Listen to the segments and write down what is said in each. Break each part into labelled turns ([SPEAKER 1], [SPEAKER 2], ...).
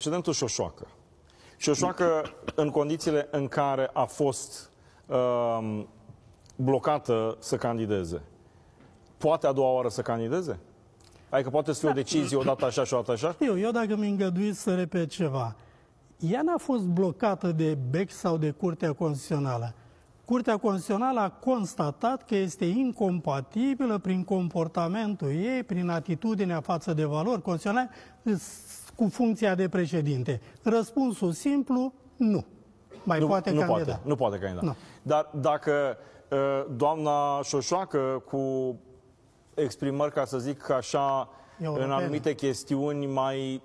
[SPEAKER 1] Precedentul Șoșoacă. Șoșoacă, în condițiile în care a fost blocată să candideze, poate a doua oară să candideze? Adică poate să fie o decizie odată așa și odată așa?
[SPEAKER 2] Eu dacă mi îngăduiți să repet ceva, ea n-a fost blocată de BEC sau de Curtea Constituțională. Curtea Constituțională a constatat că este incompatibilă prin comportamentul ei, prin atitudinea față de valori constituționale, cu funcția de președinte. Răspunsul simplu, nu. Nu poate candida.
[SPEAKER 1] Nu poate candida.
[SPEAKER 2] Nu.
[SPEAKER 1] Dar dacă doamna Șoșoacă, cu exprimări, ca să zic așa,
[SPEAKER 2] europene,
[SPEAKER 1] în anumite chestiuni mai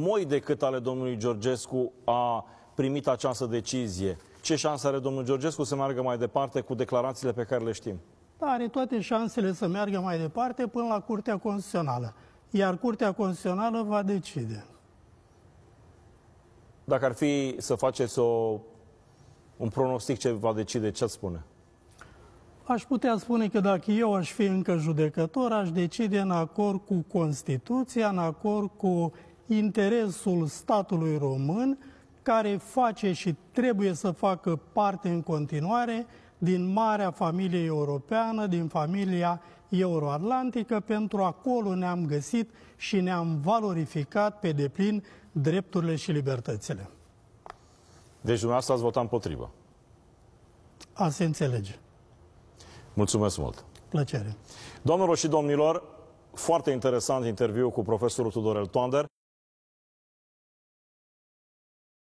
[SPEAKER 1] moi decât ale domnului Georgescu, a primit această decizie, ce șansă are domnul Georgescu să meargă mai departe cu declarațiile pe care le știm?
[SPEAKER 2] Are toate șansele să meargă mai departe până la Curtea Constituțională. Iar Curtea Constituțională va decide.
[SPEAKER 1] Dacă ar fi să faceți un pronostic ce va decide, ce ați spune?
[SPEAKER 2] Aș putea spune că dacă eu aș fi încă judecător, aș decide în acord cu Constituția, în acord cu interesul statului român, care face și trebuie să facă parte în continuare din marea familie europeană, din familia euroatlantică, pentru acolo ne-am găsit și ne-am valorificat pe deplin drepturile și libertățile.
[SPEAKER 1] Deci dumneavoastră ați votat împotrivă.
[SPEAKER 2] A se înțelege.
[SPEAKER 1] Mulțumesc mult.
[SPEAKER 2] Plăcere.
[SPEAKER 1] Doamnelor și domnilor, foarte interesant interviu cu profesorul Tudorel Toader.